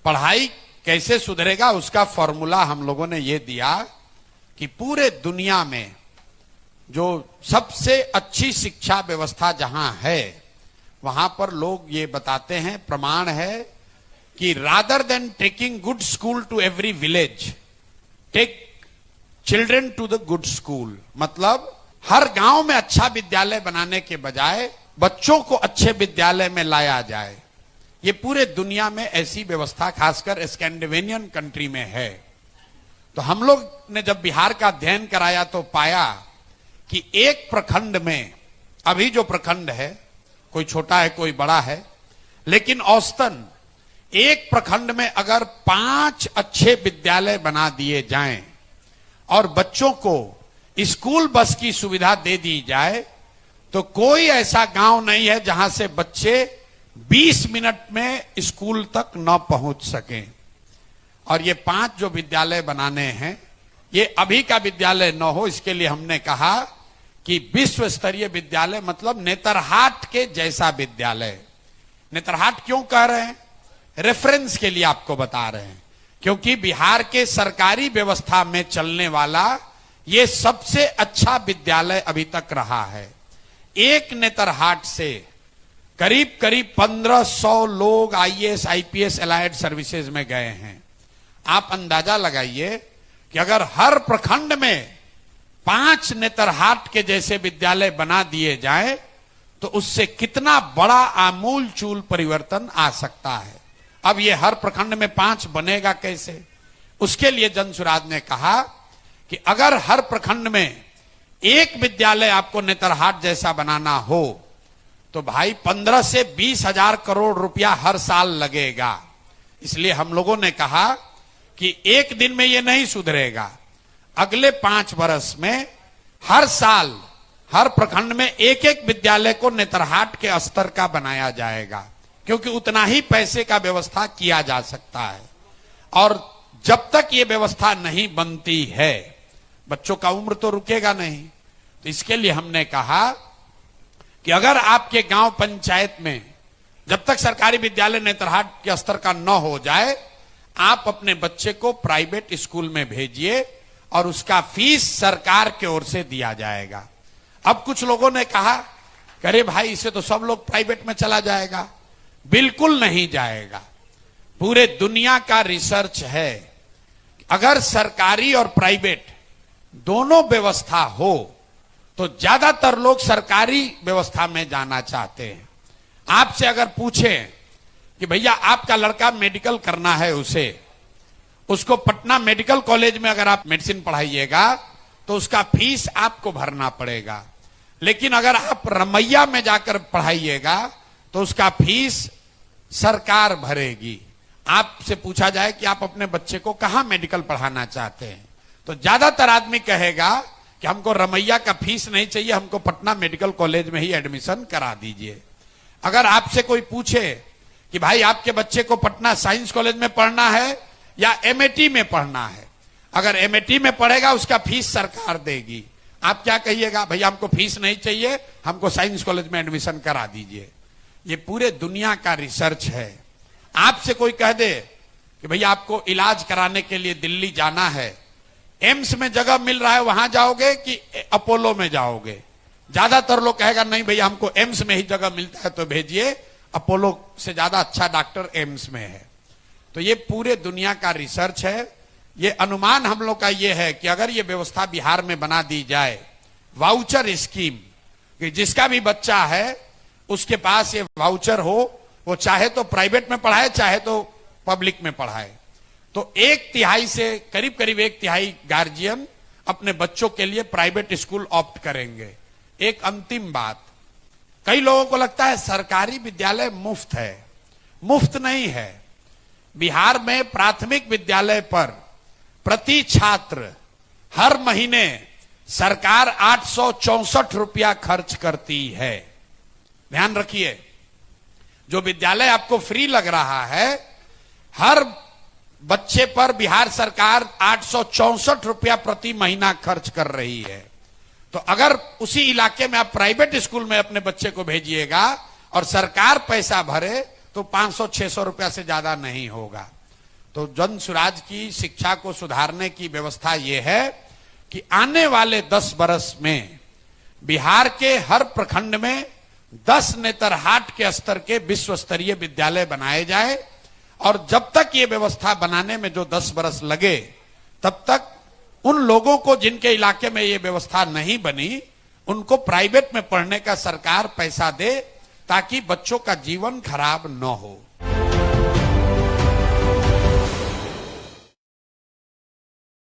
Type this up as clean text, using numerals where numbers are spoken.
पढ़ाई कैसे सुधरेगा उसका फॉर्मूला हम लोगों ने ये दिया कि पूरे दुनिया में जो सबसे अच्छी शिक्षा व्यवस्था जहां है वहां पर लोग ये बताते हैं, प्रमाण है कि rather than taking good school to every village, take children to the good school. मतलब हर गांव में अच्छा विद्यालय बनाने के बजाय बच्चों को अच्छे विद्यालय में लाया जाए। ये पूरे दुनिया में ऐसी व्यवस्था खासकर स्कैंडिनेवियन कंट्री में है। तो हम लोग ने जब बिहार का अध्ययन कराया तो पाया कि एक प्रखंड में, अभी जो प्रखंड है कोई छोटा है कोई बड़ा है, लेकिन औसतन एक प्रखंड में अगर 5 अच्छे विद्यालय बना दिए जाएं और बच्चों को स्कूल बस की सुविधा दे दी जाए तो कोई ऐसा गांव नहीं है जहां से बच्चे 20 मिनट में स्कूल तक न पहुंच सकें। और ये 5 जो विद्यालय बनाने हैं ये अभी का विद्यालय न हो, इसके लिए हमने कहा कि विश्व स्तरीय विद्यालय, मतलब नेतरहाट के जैसा विद्यालय। नेतरहाट क्यों कह रहे हैं? रेफरेंस के लिए आपको बता रहे हैं, क्योंकि बिहार के सरकारी व्यवस्था में चलने वाला ये सबसे अच्छा विद्यालय अभी तक रहा है। एक नेतरहाट से करीब करीब 1500 लोग आईएएस आईपीएस एलाइड सर्विसेज में गए हैं। आप अंदाजा लगाइए कि अगर हर प्रखंड में 5 नेतरहाट के जैसे विद्यालय बना दिए जाएं तो उससे कितना बड़ा आमूल चूल परिवर्तन आ सकता है। अब ये हर प्रखंड में 5 बनेगा कैसे? उसके लिए जनसुराज ने कहा कि अगर हर प्रखंड में एक विद्यालय आपको नेतरहाट जैसा बनाना हो तो भाई 15 से 20 हजार करोड़ रुपया हर साल लगेगा। इसलिए हम लोगों ने कहा कि एक दिन में ये नहीं सुधरेगा, अगले 5 वर्ष में हर साल हर प्रखंड में एक एक विद्यालय को नेतरहाट के स्तर का बनाया जाएगा, क्योंकि उतना ही पैसे का व्यवस्था किया जा सकता है। और जब तक ये व्यवस्था नहीं बनती है बच्चों का उम्र तो रुकेगा नहीं। तो इसके लिए हमने कहा कि अगर आपके गांव पंचायत में जब तक सरकारी विद्यालय नेतरहाट के स्तर का न हो जाए, आप अपने बच्चे को प्राइवेट स्कूल में भेजिए और उसका फीस सरकार की ओर से दिया जाएगा। अब कुछ लोगों ने कहा अरे भाई इसे तो सब लोग प्राइवेट में चला जाएगा। बिल्कुल नहीं जाएगा। पूरे दुनिया का रिसर्च है, अगर सरकारी और प्राइवेट दोनों व्यवस्था हो तो ज्यादातर लोग सरकारी व्यवस्था में जाना चाहते हैं। आपसे अगर पूछें कि भैया आपका लड़का मेडिकल करना है, उसको पटना मेडिकल कॉलेज में अगर आप मेडिसिन पढ़ाइएगा तो उसका फीस आपको भरना पड़ेगा, लेकिन अगर आप रमैया में जाकर पढ़ाइएगा तो उसका फीस सरकार भरेगी। आपसे पूछा जाए कि आप अपने बच्चे को कहां मेडिकल पढ़ाना चाहते हैं तो ज्यादातर आदमी कहेगा कि हमको रमैया का फीस नहीं चाहिए, हमको पटना मेडिकल कॉलेज में ही एडमिशन करा दीजिए। अगर आपसे कोई पूछे कि भाई आपके बच्चे को पटना साइंस कॉलेज में पढ़ना है या एमएटी में पढ़ना है, अगर एमएटी में पढ़ेगा उसका फीस सरकार देगी, आप क्या कहिएगा? भैया हमको फीस नहीं चाहिए, हमको साइंस कॉलेज में एडमिशन करा दीजिए। ये पूरे दुनिया का रिसर्च है। आपसे कोई कह दे कि भैया आपको इलाज कराने के लिए दिल्ली जाना है, एम्स में जगह मिल रहा है वहां जाओगे कि अपोलो में जाओगे? ज्यादातर लोग कहेगा नहीं भैया हमको एम्स में ही जगह मिलता है तो भेजिए, अपोलो से ज्यादा अच्छा डॉक्टर एम्स में है। तो ये पूरे दुनिया का रिसर्च है। ये अनुमान हम लोग का ये है कि अगर ये व्यवस्था बिहार में बना दी जाए, वाउचर स्कीम, कि जिसका भी बच्चा है उसके पास ये वाउचर हो, वो चाहे तो प्राइवेट में पढ़ाए चाहे तो पब्लिक में पढ़ाए, तो 1/3 से करीब करीब 1/3 गार्जियन अपने बच्चों के लिए प्राइवेट स्कूल ऑप्ट करेंगे। एक अंतिम बात, कई लोगों को लगता है सरकारी विद्यालय मुफ्त है। मुफ्त नहीं है। बिहार में प्राथमिक विद्यालय पर प्रति छात्र हर महीने सरकार 864 रुपया खर्च करती है। ध्यान रखिए, जो विद्यालय आपको फ्री लग रहा है, हर बच्चे पर बिहार सरकार 864 रुपया प्रति महीना खर्च कर रही है। तो अगर उसी इलाके में आप प्राइवेट स्कूल में अपने बच्चे को भेजिएगा और सरकार पैसा भरे तो 500-600 रुपया से ज्यादा नहीं होगा। तो जन सुराज की शिक्षा को सुधारने की व्यवस्था यह है कि आने वाले 10 बरस में बिहार के हर प्रखंड में 10 नेतरहाट के स्तर के विश्व स्तरीय विद्यालय बनाए जाए, और जब तक ये व्यवस्था बनाने में जो 10 बरस लगे तब तक उन लोगों को जिनके इलाके में ये व्यवस्था नहीं बनी उनको प्राइवेट में पढ़ने का सरकार पैसा दे ताकि बच्चों का जीवन खराब न हो।